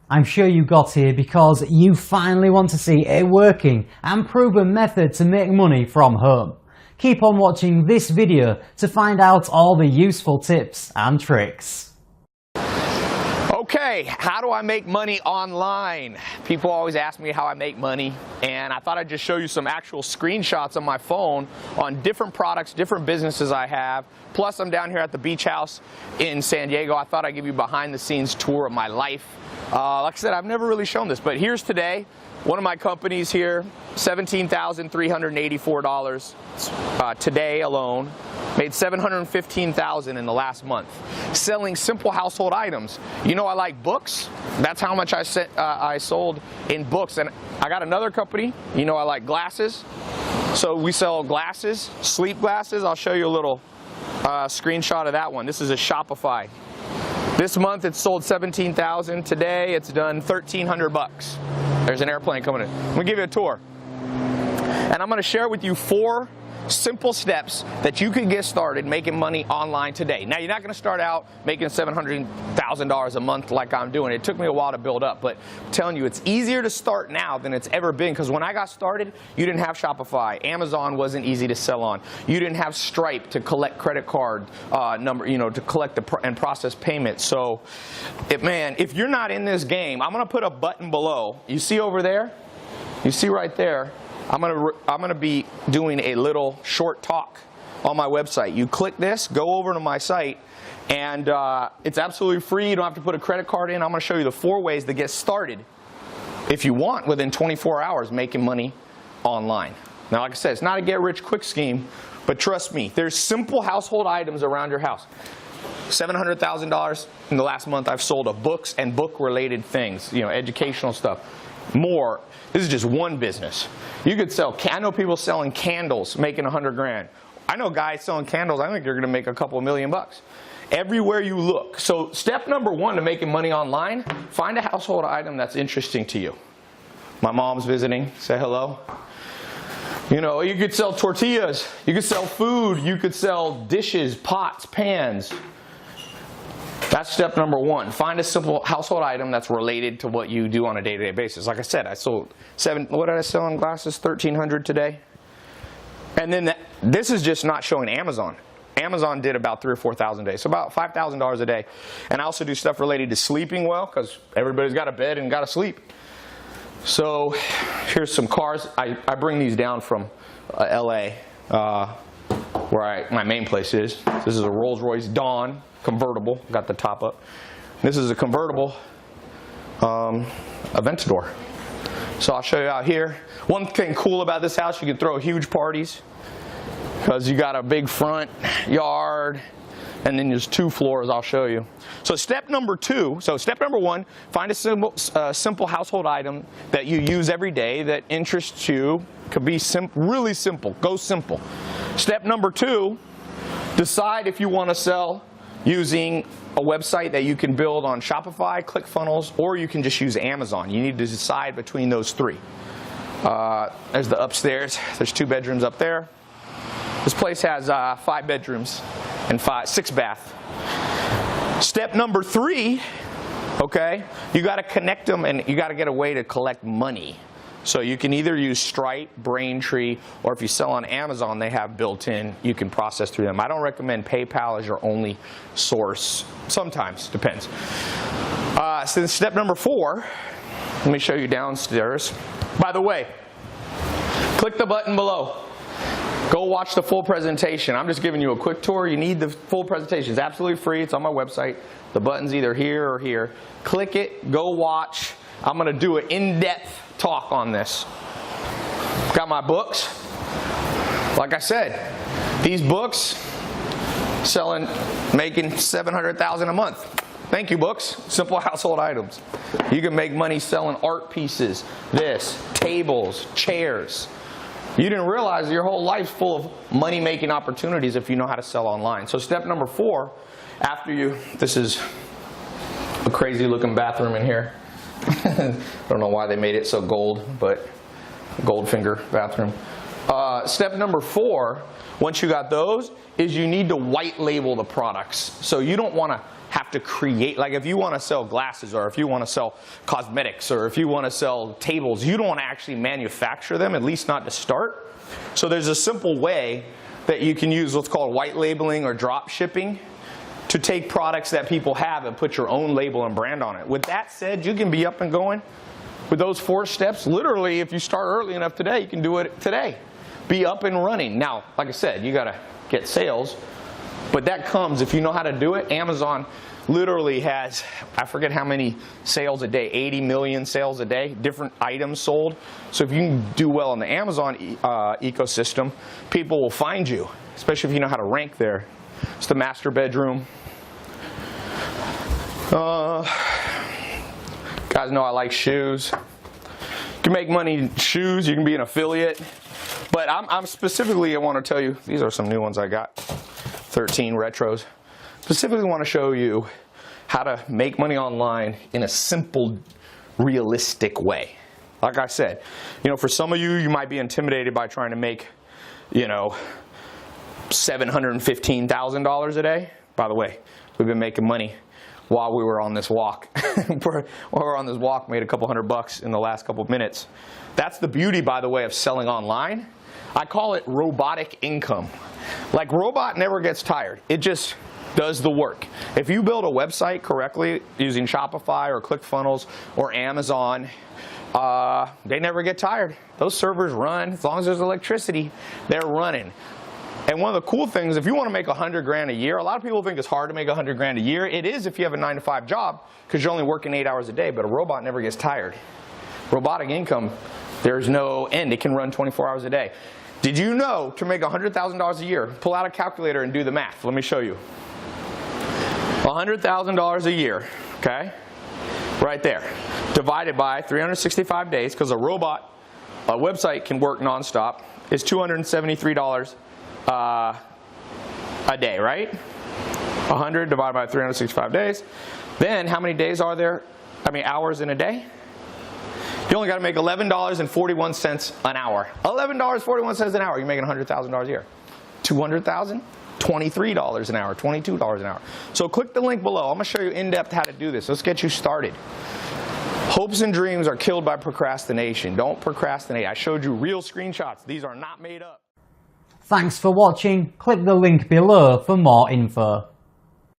I'm sure you got here because you finally want to see a working and proven method to make money from home. Keep on watching this video to find out all the useful tips and tricks. Okay, how do I make money online? People always ask me how I make money, and I thought I'd just show you some actual screenshots on my phone on different products, different businesses I have. Plus, I'm down here at the beach house in San Diego. I thought I'd give you a behind-the-scenes tour of my life. Like I said, I've never really shown this, but here's today. One of my companies here, $17,384 today alone. Made $715,000 in the last month. Selling simple household items. You know I like books. That's how much I sold in books. And I got another company. You know I like glasses. So we sell glasses, sleep glasses. I'll show you a little screenshot of that one. This is a Shopify. This month it sold $17,000. Today it's done $1,300 bucks. There's an airplane coming in. I'm gonna give you a tour. And I'm gonna share with you 4 simple steps that you can get started making money online today. Now, you're not going to start out making $700,000 a month like I'm doing. It took me a while to build up, but I'm telling you, it's easier to start now than it's ever been, because when I got started, you didn't have Shopify. Amazon wasn't easy to sell on. You didn't have Stripe to collect credit card to collect and process payments. So, man, if you're not in this game, I'm going to put a button below. You see over there? You see right there? I'm gonna be doing a little short talk on my website. You click this, go over to my site, and it's absolutely free. You don't have to put a credit card in. I'm gonna show you the 4 ways to get started, if you want, within 24 hours making money online. Now, like I said, it's not a get-rich-quick scheme, but trust me, there's simple household items around your house. $700,000 in the last month I've sold of books and book-related things, educational stuff. More. This is just one business. You could sell, I know people selling candles making 100 grand. I know guys selling candles, I think you're gonna make a couple $1,000,000 bucks. Everywhere you look. So step number 1 to making money online, find a household item that's interesting to you. My mom's visiting, say hello. You could sell tortillas, you could sell food, you could sell dishes, pots, pans. That's step number 1. Find a simple household item that's related to what you do on a day-to-day basis. Like I said, I sold what did I sell in glasses? $1,300 today. And then this is just not showing Amazon. Amazon did about $3,000 or $4,000 a day, so about $5,000 a day. And I also do stuff related to sleeping well, because everybody's got a bed and got to sleep. So here's some cars. I bring these down from LA, where my main place is. This is a Rolls-Royce Dawn convertible, got the top up. This is a convertible Aventador. So I'll show you out here. One thing cool about this house, you can throw huge parties because you got a big front yard, and then there's 2 floors. I'll show you. So step number 2. So step number 1, find a simple household item that you use every day that interests you. Could be really simple. Go simple. Step number 2, decide if you want to sell using a website that you can build on Shopify, ClickFunnels, or you can just use Amazon. You need to decide between those 3. There's the upstairs. There's 2 bedrooms up there. This place has 5 bedrooms and 6 bath. Step number 3, okay, you got to connect them, and you got to get a way to collect money. So you can either use Stripe, Braintree, or if you sell on Amazon, they have built-in, you can process through them. I don't recommend PayPal as your only source. Sometimes, depends. So step number 4, let me show you downstairs. By the way, click the button below. Go watch the full presentation. I'm just giving you a quick tour. You need the full presentation. It's absolutely free. It's on my website. The button's either here or here. Click it. Go watch. I'm going to do an in-depth talk on this. Got my books. Like I said, these books making $700,000 a month. Thank you, books. Simple household items. You can make money selling art pieces, tables, chairs. You didn't realize your whole life's full of money-making opportunities if you know how to sell online. So step number 4, this is a crazy-looking bathroom in here. I don't know why they made it so gold, but Goldfinger bathroom. Step number 4, once you got those, is you need to white label the products. So you don't want to have to create, like if you want to sell glasses or if you want to sell cosmetics or if you want to sell tables, you don't want to actually manufacture them, at least not to start. So there's a simple way that you can use what's called white labeling or drop shipping to take products that people have and put your own label and brand on it. With that said, you can be up and going with those 4 steps. Literally, if you start early enough today, you can do it today. Be up and running. Now, like I said, you got to get sales, but that comes if you know how to do it. Amazon literally has, I forget how many sales a day, 80 million sales a day, different items sold. So if you can do well in the Amazon ecosystem, people will find you, especially if you know how to rank there. It's the master bedroom. Guys know I like shoes. You can make money in shoes, you can be an affiliate. But I'm specifically, I want to tell you, these are some new ones I got, 13 retros. Specifically want to show you how to make money online in a simple, realistic way. Like I said, you know, for some of you, you might be intimidated by trying to make, you know, $715,000 a day. By the way, we've been making money while we were on this walk. While we were on this walk, made a couple $100 in the last couple of minutes. That's the beauty, by the way, of selling online. I call it robotic income. Like, robot never gets tired. It just does the work. If you build a website correctly using Shopify or ClickFunnels or Amazon, they never get tired. Those servers run. As long as there's electricity, they're running. And one of the cool things, if you want to make 100 grand a year, a lot of people think it's hard to make 100 grand a year. It is if you have a 9-to-5 job, because you're only working 8 hours a day, but a robot never gets tired. Robotic income, there's no end. It can run 24 hours a day. Did you know to make $100,000 a year, pull out a calculator and do the math. Let me show you. $100,000 a year, okay? Right there. Divided by 365 days, because a website can work nonstop, is $273 a day, right? 100 divided by 365 days. Then how many days are there? Hours in a day? You only got to make $11.41 an hour. $11.41 an hour. You're making $100,000 a year. 200,000? $23 an hour, $22 an hour. So click the link below. I'm going to show you in depth how to do this. Let's get you started. Hopes and dreams are killed by procrastination. Don't procrastinate. I showed you real screenshots. These are not made up. Thanks for watching. Click the link below for more info.